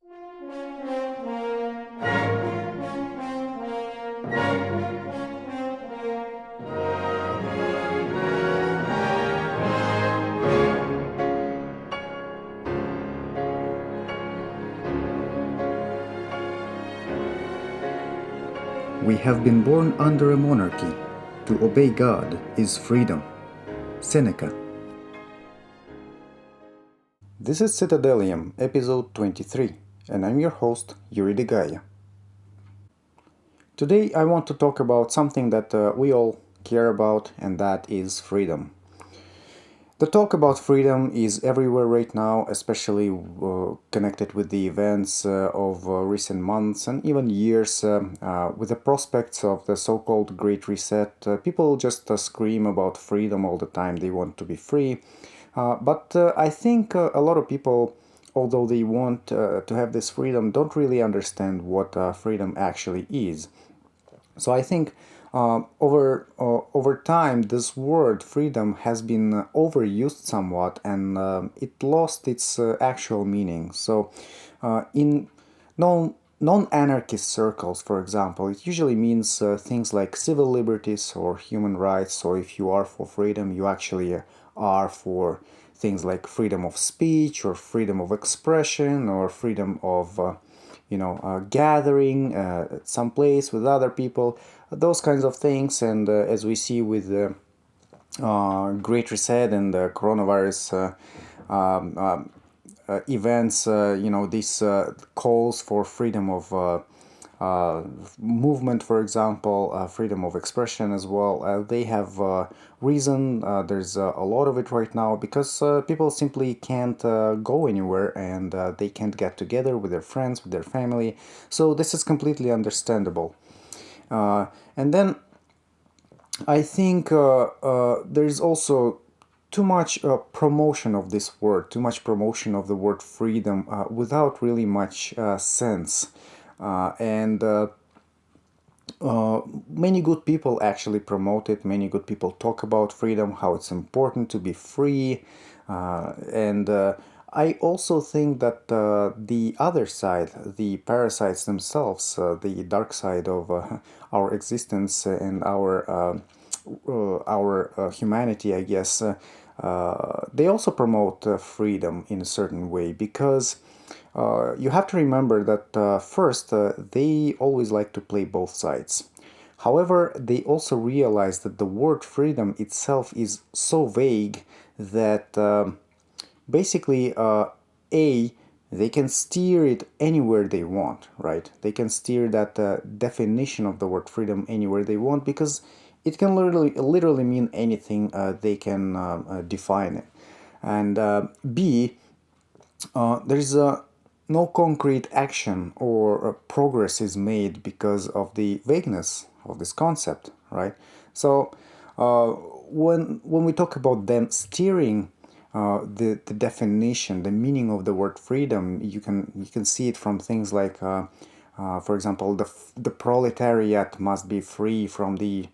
We have been born under a monarchy. To obey God is freedom. Seneca. This is Citadelium, episode 23, and I'm your host, Yuri de Gaia. Today I want to talk about something that we all care about, and that is freedom. The talk about freedom is everywhere right now, especially connected with the events of recent months and even years. With the prospects of the so-called Great Reset, people just scream about freedom all the time. They want to be free. But I think a lot of people, although they want to have this freedom, don't really understand what freedom actually is. So I think over time, this word freedom has been overused somewhat, and it lost its actual meaning. So, in non-anarchist circles, for example, it usually means things like civil liberties or human rights. So, if you are for freedom, you actually are for things like freedom of speech or freedom of expression or freedom of gathering some place with other people, those kinds of things. And as we see with the Great Reset and the coronavirus events, these calls for freedom of movement, for example, freedom of expression as well. They have reason. There's a lot of it right now because people simply can't go anywhere and they can't get together with their friends, with their family. So this is completely understandable. And then I think there's also too much promotion of this word, too much promotion of the word freedom without really much sense. And Many good people actually promote it. Many good people talk about freedom, how it's important to be free. And I also think that the other side, the parasites themselves, the dark side of our existence and our humanity, I guess, they also promote freedom in a certain way because you have to remember that first, they always like to play both sides. However, they also realize that the word freedom itself is so vague that basically, they can steer it anywhere they want, right? They can steer that definition of the word freedom anywhere they want because it can literally mean anything they can define it. And B, there's no concrete action or progress is made because of the vagueness of this concept, right? So when we talk about them steering the definition, the meaning of the word freedom, you can see it from things like, for example, the proletariat must be free from the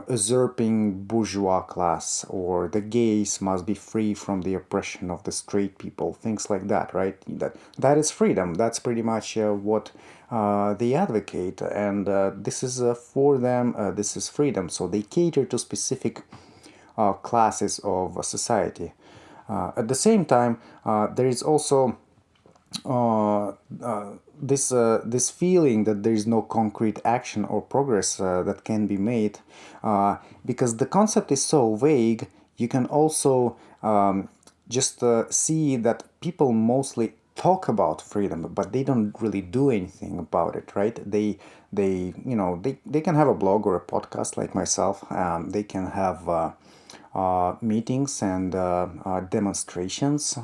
usurping bourgeois class, or the gays must be free from the oppression of the straight people, things like that, right? That is freedom. That's pretty much what they advocate, and this is for them. This is freedom. So they cater to specific classes of society. At the same time, there is also this feeling that there is no concrete action or progress that can be made, because the concept is so vague. You can also just see that people mostly talk about freedom, but they don't really do anything about it, right? They can have a blog or a podcast like myself. They can have meetings and demonstrations.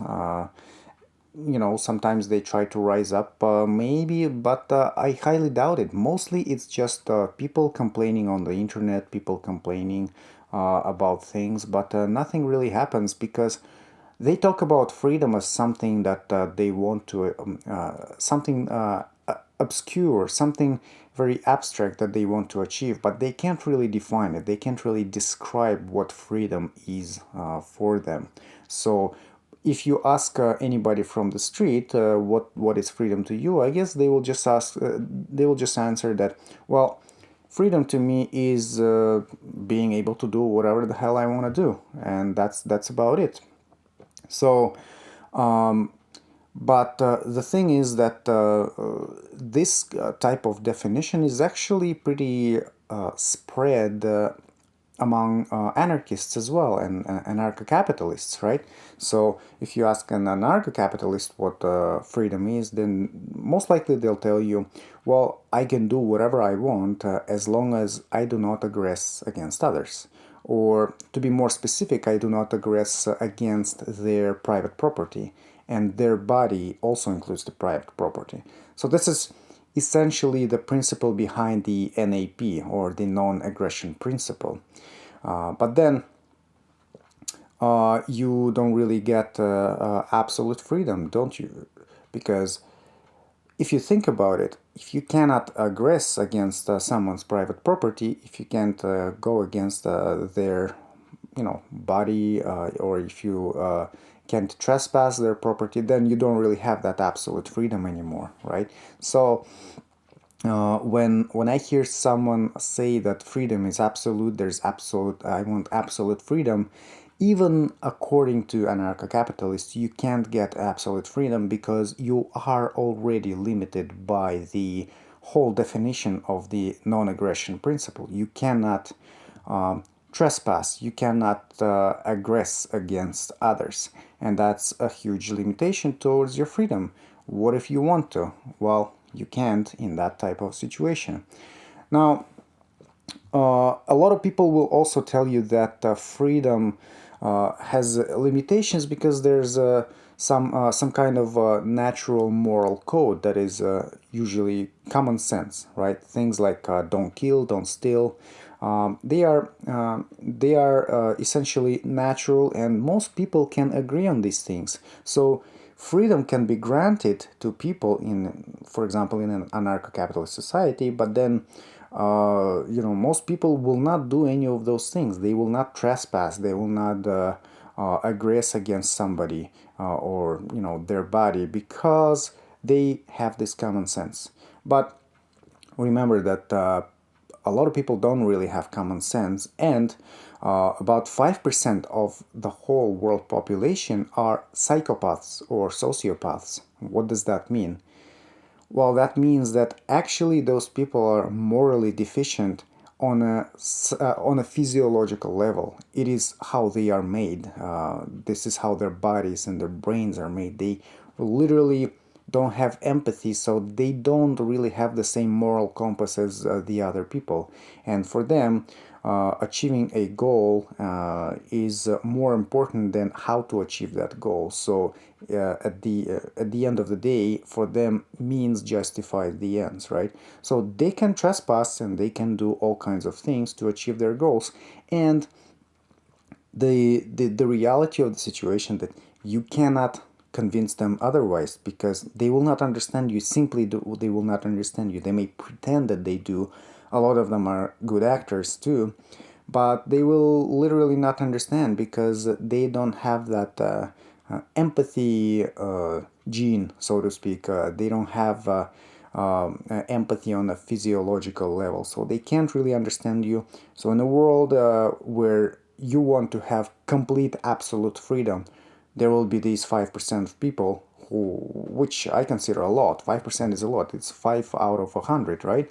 Sometimes they try to rise up, maybe, but I highly doubt it. Mostly it's just people complaining on the internet, people complaining about things, but nothing really happens because they talk about freedom as something that they want to, something obscure, something very abstract that they want to achieve, but they can't really define it. They can't really describe what freedom is for them. So if you ask anybody from the street what is freedom to you, I guess they will just answer that, well, freedom to me is being able to do whatever the hell I want to do, and that's about it. So, but the thing is that this type of definition is actually pretty spread among anarchists as well, and anarcho-capitalists, right? So if you ask an anarcho-capitalist what freedom is, then most likely they'll tell you, well, I can do whatever I want as long as I do not aggress against others. Or to be more specific, I do not aggress against their private property. And their body also includes the private property. So this is essentially the principle behind the NAP, or the non-aggression principle. But then you don't really get absolute freedom, don't you? Because if you think about it, if you cannot aggress against someone's private property, if you can't go against their, body, or if you can't trespass their property, then you don't really have that absolute freedom anymore, right? So when I hear someone say that freedom is absolute, I want absolute freedom, even according to anarcho-capitalists, you can't get absolute freedom because you are already limited by the whole definition of the non-aggression principle. You cannot trespass, you cannot aggress against others, and that's a huge limitation towards your freedom. What if you want to? Well, you can't in that type of situation. Now, a lot of people will also tell you that freedom has limitations because there's some kind of natural moral code that is usually common sense, right? Things like don't kill, don't steal. They are essentially natural, and most people can agree on these things. So freedom can be granted to people in, for example, in an anarcho-capitalist society, but then most people will not do any of those things. They will not trespass. They will not aggress against somebody or their body, because they have this common sense. But remember that a lot of people don't really have common sense, and about 5% of the whole world population are psychopaths or sociopaths. What does that mean? Well, that means that actually those people are morally deficient on a physiological level. It is how they are made. This is how their bodies and their brains are made. They literally don't have empathy, so they don't really have the same moral compass as the other people. And for them, achieving a goal is more important than how to achieve that goal. So at the end of the day, for them, means justify the ends, right? So they can trespass and they can do all kinds of things to achieve their goals. And the reality of the situation that you cannot convince them otherwise, because they will not understand you. They will not understand you. They may pretend that they do. A lot of them are good actors too, but they will literally not understand because they don't have that empathy gene, so to speak. They don't have empathy on a physiological level, so they can't really understand you. So in a world where you want to have complete absolute freedom, there will be these 5% of people which I consider a lot. 5% is a lot. It's 5 out of 100, right?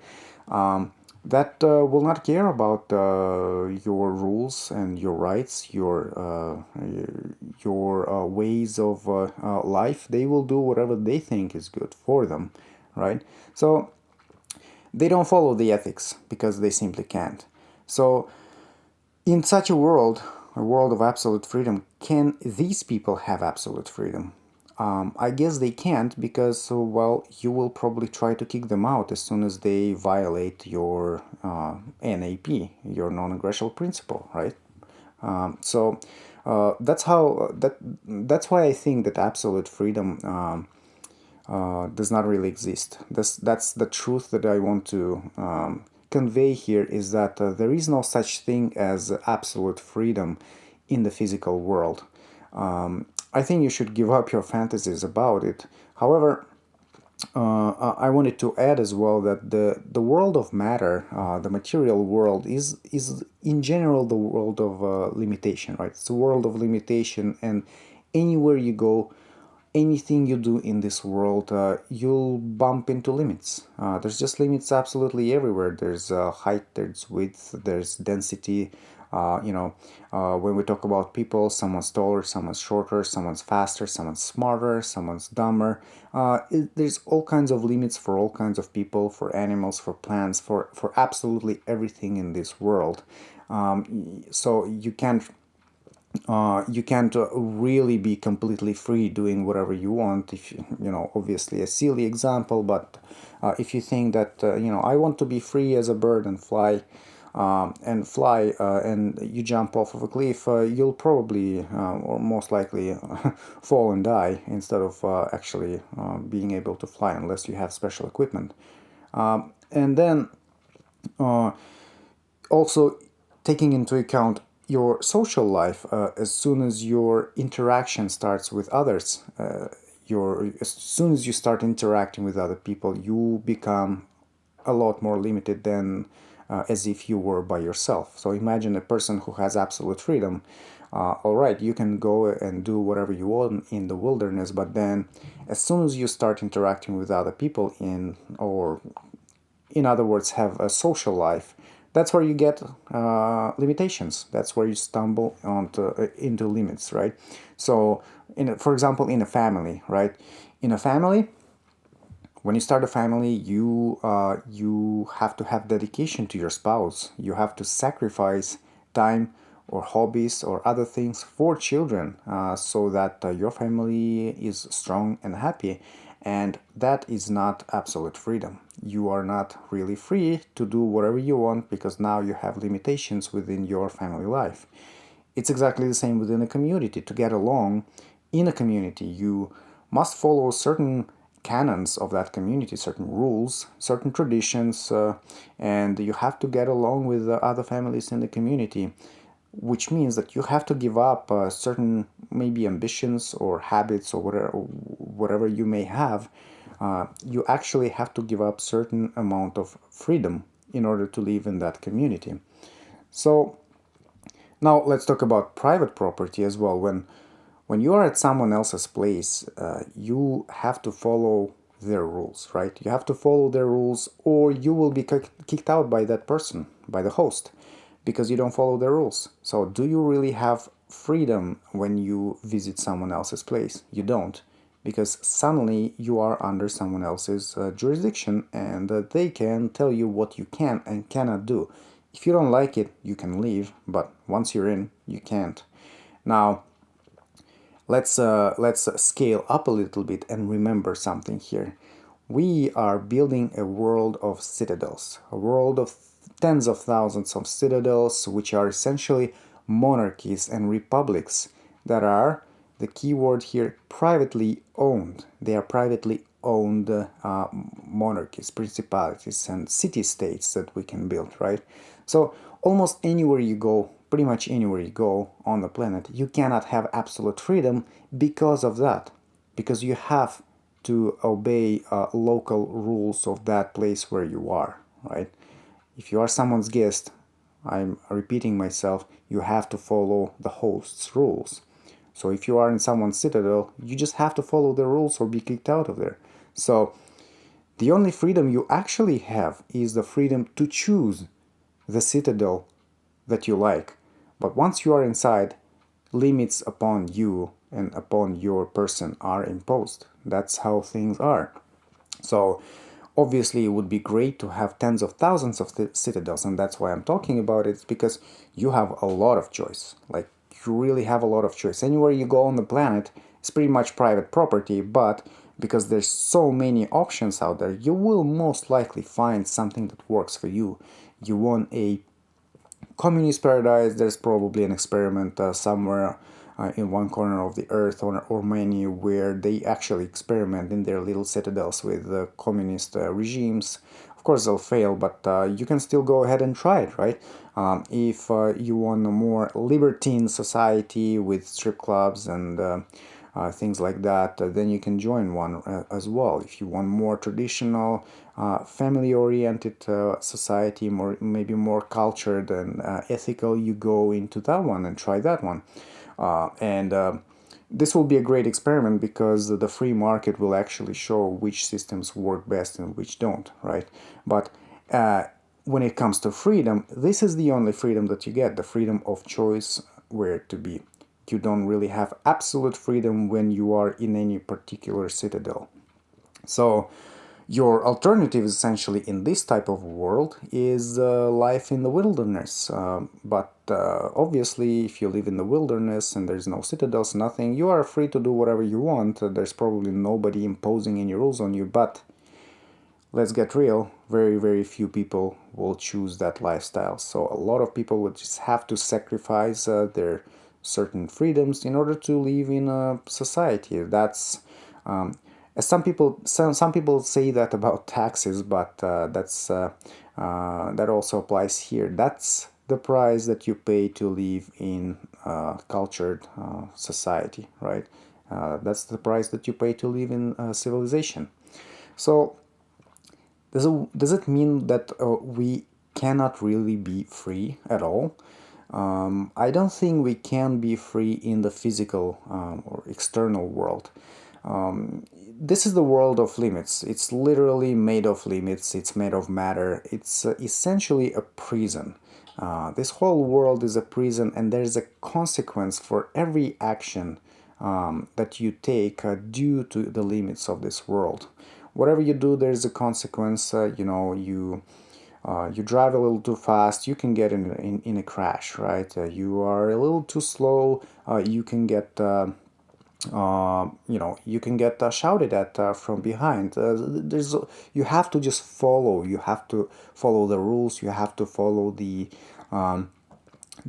That will not care about your rules and your rights, your ways of life. They will do whatever they think is good for them, right? So they don't follow the ethics because they simply can't. So in such a world of absolute freedom, can these people have absolute freedom? I guess they can't because, well, you will probably try to kick them out as soon as they violate your NAP, your non-aggression principle, right? So that's why I think that absolute freedom does not really exist. That's the truth that I want to convey here, is that there is no such thing as absolute freedom in the physical world. I think you should give up your fantasies about it. However, I wanted to add as well that the world of matter, the material world, is in general the world of limitation, right? It's a world of limitation, and anywhere you go, anything you do in this world, you'll bump into limits. There's just limits absolutely everywhere. There's height, there's width, there's density. When we talk about people, someone's taller, someone's shorter, someone's faster, someone's smarter, someone's dumber. There's all kinds of limits for all kinds of people, for animals, for plants, for absolutely everything in this world. So you can't really be completely free doing whatever you want. If obviously a silly example, but if you think that I want to be free as a bird and fly, and you jump off of a cliff, you'll probably or most likely fall and die instead of actually being able to fly, unless you have special equipment. And then also taking into account your social life, as soon as your interaction starts with others, as soon as you start interacting with other people, you become a lot more limited than as if you were by yourself. So imagine a person who has absolute freedom. All right, you can go and do whatever you want in the wilderness, but then as soon as you start interacting with other people, or in other words, have a social life, that's where you get limitations. That's where you stumble into limits, right? So, for example, in a family, right? In a family, when you start a family, you have to have dedication to your spouse. You have to sacrifice time or hobbies or other things for children, so that your family is strong and happy. And that is not absolute freedom. You are not really free to do whatever you want, because now you have limitations within your family life. It's exactly the same within a community. To get along in a community, you must follow certain canons of that community, certain rules, certain traditions, and you have to get along with the other families in the community, which means that you have to give up certain maybe ambitions or habits or whatever you may have. You actually have to give up certain amount of freedom in order to live in that community. So now let's talk about private property as well. When you are at someone else's place, you have to follow their rules, right? You have to follow their rules, or you will be kicked out by that person, by the host, because you don't follow their rules. So, do you really have freedom when you visit someone else's place? You don't, because suddenly you are under someone else's jurisdiction, and they can tell you what you can and cannot do. If you don't like it, you can leave, but once you're in, you can't. Now, let's scale up a little bit and remember something here. We are building a world of citadels, a world of tens of thousands of citadels, which are essentially monarchies and republics that are, the key word here, privately owned. They are privately owned monarchies, principalities, and city-states that we can build, right? So almost anywhere you go, pretty much anywhere you go on the planet, you cannot have absolute freedom because of that, because you have to obey local rules of that place where you are, right? If you are someone's guest, I'm repeating myself, you have to follow the host's rules. So if you are in someone's citadel, you just have to follow the rules or be kicked out of there. So the only freedom you actually have is the freedom to choose the citadel that you like. But once you are inside, limits upon you and upon your person are imposed. That's how things are. So obviously it would be great to have tens of thousands of citadels, and that's why I'm talking about it, because you have a lot of choice. Like, you really have a lot of choice. Anywhere you go on the planet, it's pretty much private property, but because there's so many options out there, you will most likely find something that works for you. You want a communist paradise, there's probably an experiment somewhere in one corner of the earth, or many, where they actually experiment in their little citadels with communist regimes. Of course, they'll fail, but you can still go ahead and try it, right? If you want a more libertine society with strip clubs and things like that, then you can join one as well. If you want more traditional, family-oriented society, more maybe more cultured and ethical, you go into that one and try that one. And This will be a great experiment because the free market will actually show which systems work best and which don't, right? But when it comes to freedom, this is the only freedom that you get, the freedom of choice where to be. You don't really have absolute freedom when you are in any particular citadel. So your alternative essentially in this type of world is life in the wilderness. But obviously, if you live in the wilderness and there's no citadels, nothing, you are free to do whatever you want. There's probably nobody imposing any rules on you. But let's get real, very, very few people will choose that lifestyle. So a lot of people would just have to sacrifice their certain freedoms in order to live in a society. That's as some people say that about taxes, but that also applies here. That's the price that you pay to live in a cultured society, right? That's the price that you pay to live in civilization. So does it mean that we cannot really be free at all? I don't think we can be free in the physical or external world. This is the world of limits. It's literally made of limits. It's made of matter. It's essentially a prison. This whole world is a prison, and there's a consequence for every action that you take due to the limits of this world. Whatever you do, there's a consequence. You drive a little too fast, you can get in a crash, right? You are a little too slow, you can get you can get shouted at from behind. You have to just follow. You have to follow the rules. You have to follow the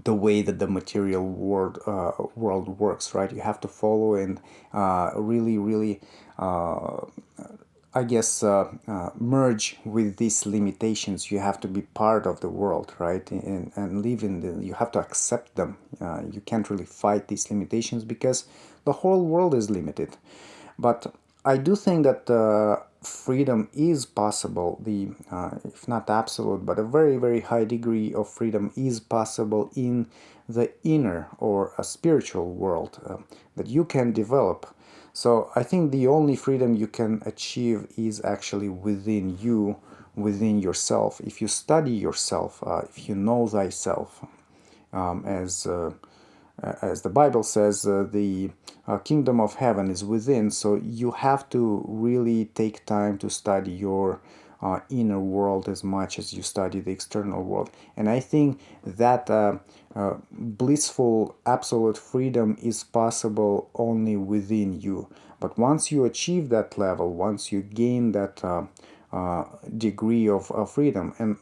way that the material world works, right? You have to follow and really, really. I guess merge with these limitations. You have to be part of the world, right? And live in the. You have to accept them. You can't really fight these limitations because the whole world is limited. But I do think that freedom is possible. If not absolute, but a very, very high degree of freedom is possible in the inner or a spiritual world that you can develop. So I think the only freedom you can achieve is actually within you, within yourself. If you study yourself, if you know thyself, um, as uh, as the Bible says, the kingdom of heaven is within. So you have to really take time to study your inner world as much as you study the external world. And I think that blissful, absolute freedom is possible only within you. But once you achieve that level, once you gain that degree of freedom, and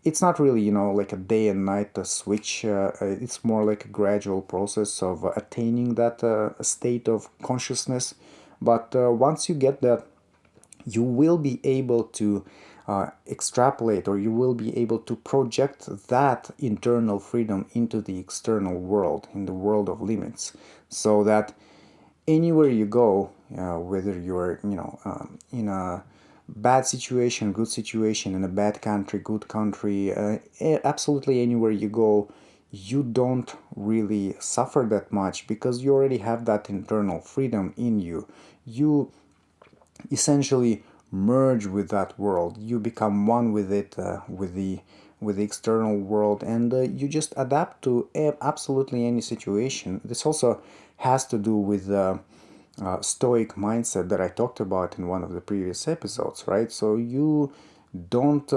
it's not really like a day and night switch. It's more like a gradual process of attaining that state of consciousness. But once you get that, you will be able to extrapolate, or you will be able to project that internal freedom into the external world, in the world of limits, so that anywhere you go, whether you're in a bad situation, good situation, in a bad country, good country, absolutely anywhere you go, you don't really suffer that much because you already have that internal freedom in you. You essentially merge with that world. You become one with it, with the external world, and you just adapt to absolutely any situation. This also has to do with stoic mindset that I talked about in one of the previous episodes, right? So you don't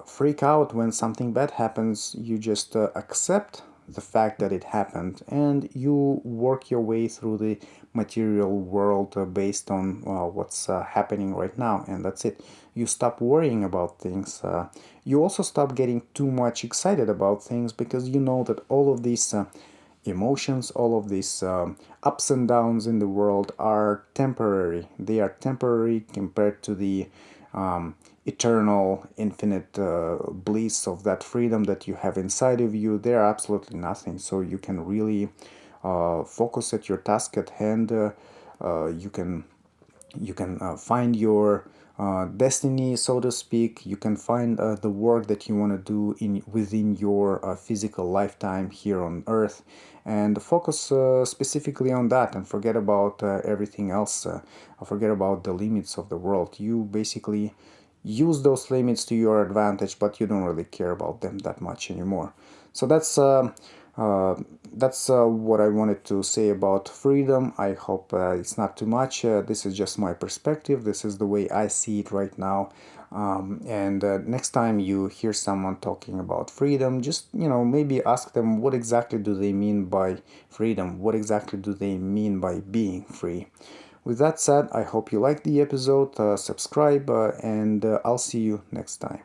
freak out when something bad happens. You just accept the fact that it happened, and you work your way through the material world based on what's happening right now, and that's it. You stop worrying about things. You also stop getting too much excited about things because you know that all of these emotions, all of these ups and downs in the world are temporary. They are temporary compared to the eternal, infinite bliss of that freedom that you have inside of you. They are absolutely nothing. So you can really focus at your task at hand. You can find your destiny, so to speak. You can find the work that you want to do within your physical lifetime here on Earth, and focus specifically on that, and forget about everything else. Forget about the limits of the world. You basically use those limits to your advantage, but you don't really care about them that much anymore. So uh, that's what I wanted to say about freedom. I hope it's not too much. This is just my perspective. This is the way I see it right now. And next time you hear someone talking about freedom, just maybe ask them, what exactly do they mean by freedom? What exactly do they mean by being free? With that said, I hope you liked the episode. Subscribe, and I'll see you next time.